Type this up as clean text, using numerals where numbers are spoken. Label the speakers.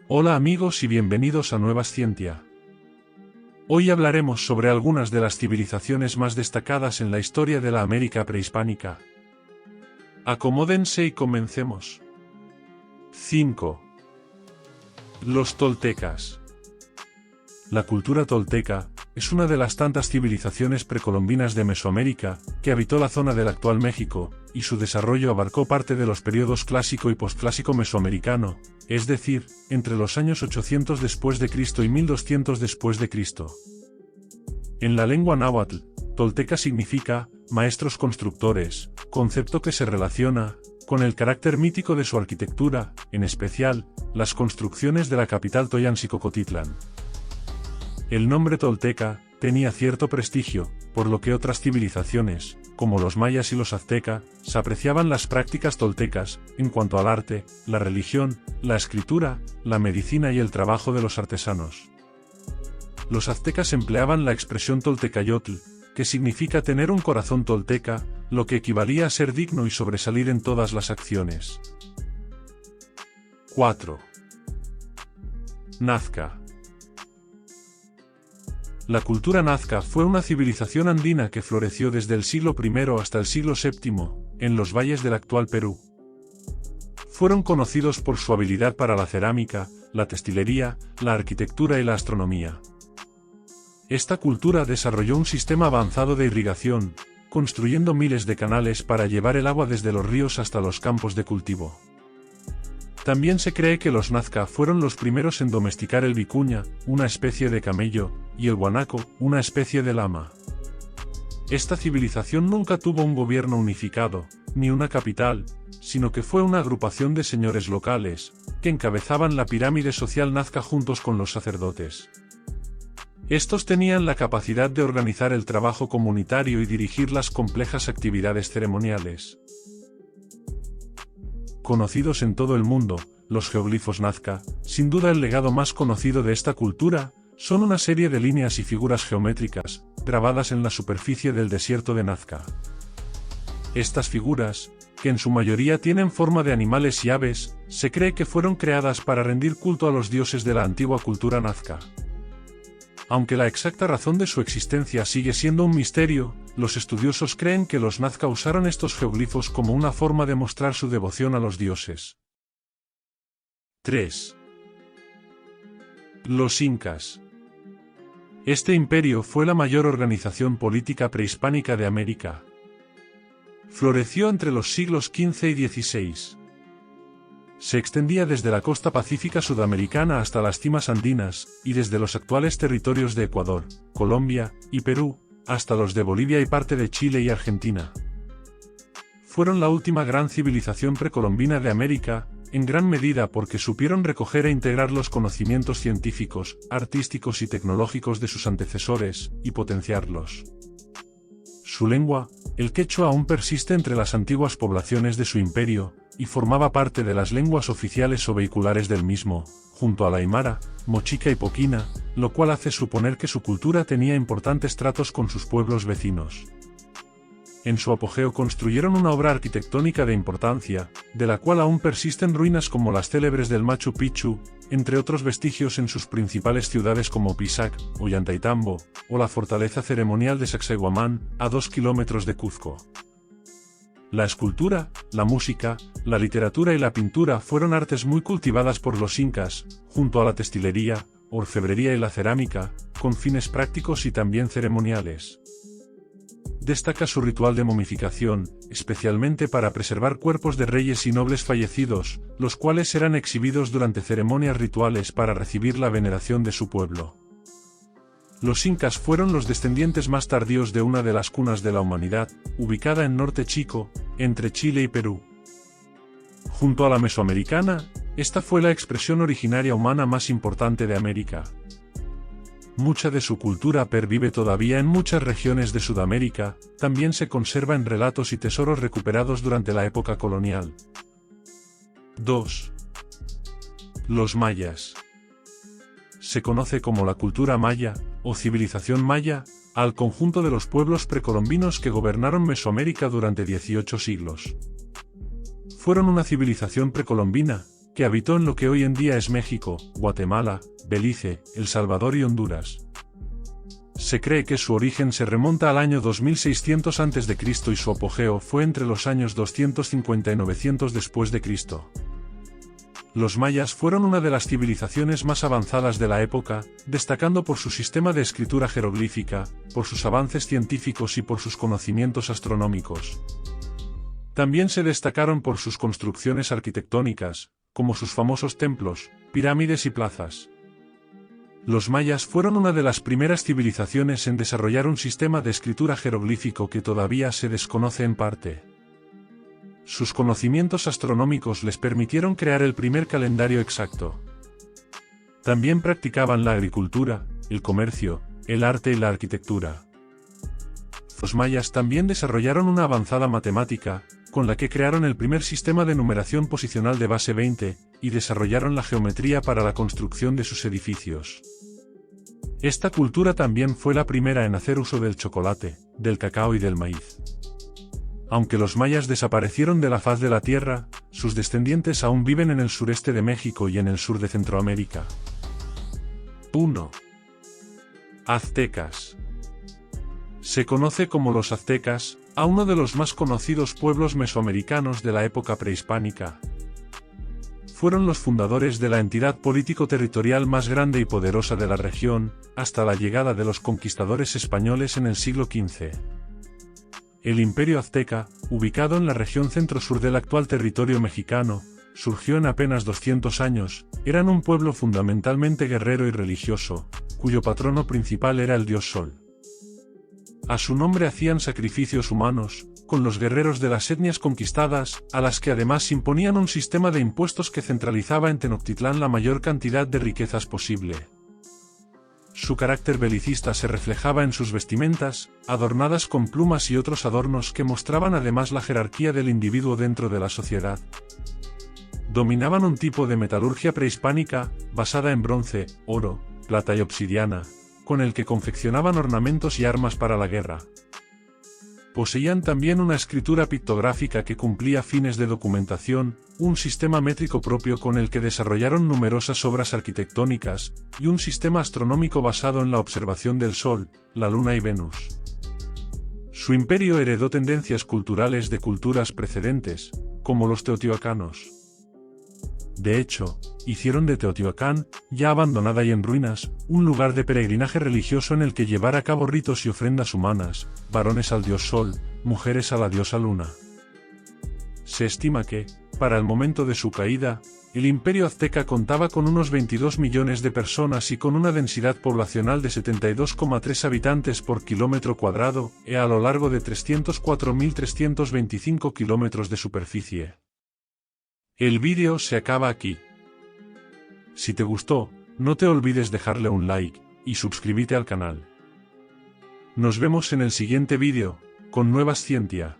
Speaker 1: Hola amigos y bienvenidos a Nueva Scientia. Hoy hablaremos sobre algunas de las civilizaciones más destacadas en la historia de la América prehispánica. Acomódense y comencemos. 5. Los toltecas. La cultura tolteca es una de las tantas civilizaciones precolombinas de Mesoamérica que habitó la zona del actual México, y su desarrollo abarcó parte de los periodos clásico y posclásico mesoamericano, es decir, entre los años 800 después de Cristo y 1200 después de Cristo. En la lengua náhuatl, tolteca significa maestros constructores, concepto que se relaciona con el carácter mítico de su arquitectura, en especial, las construcciones de la capital Toyanzi-Cocotitlán. El nombre tolteca tenía cierto prestigio, por lo que otras civilizaciones, como los mayas y los azteca, se apreciaban las prácticas toltecas, en cuanto al arte, la religión, la escritura, la medicina y el trabajo de los artesanos. Los aztecas empleaban la expresión toltecayotl, que significa tener un corazón tolteca, lo que equivalía a ser digno y sobresalir en todas las acciones. 4. Nazca. La cultura nazca fue una civilización andina que floreció desde el siglo I hasta el siglo VII, en los valles del actual Perú. Fueron conocidos por su habilidad para la cerámica, la textilería, la arquitectura y la astronomía. Esta cultura desarrolló un sistema avanzado de irrigación, construyendo miles de canales para llevar el agua desde los ríos hasta los campos de cultivo. También se cree que los nazca fueron los primeros en domesticar el vicuña, una especie de camello, y el guanaco, una especie de lama. Esta civilización nunca tuvo un gobierno unificado, ni una capital, sino que fue una agrupación de señores locales, que encabezaban la pirámide social nazca juntos con los sacerdotes. Estos tenían la capacidad de organizar el trabajo comunitario y dirigir las complejas actividades ceremoniales. Conocidos en todo el mundo, los geoglifos nazca, sin duda el legado más conocido de esta cultura, son una serie de líneas y figuras geométricas, grabadas en la superficie del desierto de Nazca. Estas figuras, que en su mayoría tienen forma de animales y aves, se cree que fueron creadas para rendir culto a los dioses de la antigua cultura nazca. Aunque la exacta razón de su existencia sigue siendo un misterio, los estudiosos creen que los nazca usaron estos geoglifos como una forma de mostrar su devoción a los dioses. 3. Los incas. Este imperio fue la mayor organización política prehispánica de América. Floreció entre los siglos XV y XVI. Se extendía desde la costa pacífica sudamericana hasta las cimas andinas, y desde los actuales territorios de Ecuador, Colombia y Perú, hasta los de Bolivia y parte de Chile y Argentina. Fueron la última gran civilización precolombina de América, en gran medida porque supieron recoger e integrar los conocimientos científicos, artísticos y tecnológicos de sus antecesores, y potenciarlos. Su lengua, el quechua, aún persiste entre las antiguas poblaciones de su imperio, y formaba parte de las lenguas oficiales o vehiculares del mismo, junto a la aymara, mochica y poquina, lo cual hace suponer que su cultura tenía importantes tratos con sus pueblos vecinos. En su apogeo construyeron una obra arquitectónica de importancia, de la cual aún persisten ruinas como las célebres del Machu Picchu, entre otros vestigios en sus principales ciudades como Pisac, Ollantaytambo, o la fortaleza ceremonial de Sacsayhuamán, a 2 kilómetros de Cuzco. La escultura, la música, la literatura y la pintura fueron artes muy cultivadas por los incas, junto a la textilería, orfebrería y la cerámica, con fines prácticos y también ceremoniales. Destaca su ritual de momificación, especialmente para preservar cuerpos de reyes y nobles fallecidos, los cuales eran exhibidos durante ceremonias rituales para recibir la veneración de su pueblo. Los incas fueron los descendientes más tardíos de una de las cunas de la humanidad, ubicada en Norte Chico, entre Chile y Perú. Junto a la mesoamericana, esta fue la expresión originaria humana más importante de América. Mucha de su cultura pervive todavía en muchas regiones de Sudamérica, también se conserva en relatos y tesoros recuperados durante la época colonial. 2. Los mayas. Se conoce como la cultura maya, o civilización maya, al conjunto de los pueblos precolombinos que gobernaron Mesoamérica durante 18 siglos. Fueron una civilización precolombina, que habitó en lo que hoy en día es México, Guatemala, Belice, El Salvador y Honduras. Se cree que su origen se remonta al año 2600 a.C. y su apogeo fue entre los años 250 y 900 después de Cristo. Los mayas fueron una de las civilizaciones más avanzadas de la época, destacando por su sistema de escritura jeroglífica, por sus avances científicos y por sus conocimientos astronómicos. También se destacaron por sus construcciones arquitectónicas, como sus famosos templos, pirámides y plazas. Los mayas fueron una de las primeras civilizaciones en desarrollar un sistema de escritura jeroglífico que todavía se desconoce en parte. Sus conocimientos astronómicos les permitieron crear el primer calendario exacto. También practicaban la agricultura, el comercio, el arte y la arquitectura. Los mayas también desarrollaron una avanzada matemática, con la que crearon el primer sistema de numeración posicional de base 20, y desarrollaron la geometría para la construcción de sus edificios. Esta cultura también fue la primera en hacer uso del chocolate, del cacao y del maíz. Aunque los mayas desaparecieron de la faz de la Tierra, sus descendientes aún viven en el sureste de México y en el sur de Centroamérica. 1. Aztecas. Se conoce como los aztecas a uno de los más conocidos pueblos mesoamericanos de la época prehispánica. Fueron los fundadores de la entidad político-territorial más grande y poderosa de la región, hasta la llegada de los conquistadores españoles en el siglo XV. El Imperio Azteca, ubicado en la región centro-sur del actual territorio mexicano, surgió en apenas 200 años, eran un pueblo fundamentalmente guerrero y religioso, cuyo patrono principal era el dios Sol. A su nombre hacían sacrificios humanos, con los guerreros de las etnias conquistadas, a las que además imponían un sistema de impuestos que centralizaba en Tenochtitlán la mayor cantidad de riquezas posible. Su carácter belicista se reflejaba en sus vestimentas, adornadas con plumas y otros adornos que mostraban además la jerarquía del individuo dentro de la sociedad. Dominaban un tipo de metalurgia prehispánica, basada en bronce, oro, plata y obsidiana, con el que confeccionaban ornamentos y armas para la guerra. Poseían también una escritura pictográfica que cumplía fines de documentación, un sistema métrico propio con el que desarrollaron numerosas obras arquitectónicas, y un sistema astronómico basado en la observación del Sol, la Luna y Venus. Su imperio heredó tendencias culturales de culturas precedentes, como los teotihuacanos. De hecho, hicieron de Teotihuacán, ya abandonada y en ruinas, un lugar de peregrinaje religioso en el que llevar a cabo ritos y ofrendas humanas, varones al dios Sol, mujeres a la diosa Luna. Se estima que, para el momento de su caída, el imperio azteca contaba con unos 22 millones de personas y con una densidad poblacional de 72,3 habitantes por kilómetro cuadrado, a lo largo de 304.325 kilómetros de superficie. El vídeo se acaba aquí. Si te gustó, no te olvides dejarle un like, y suscríbete al canal. Nos vemos en el siguiente vídeo, con nuevas ciencia.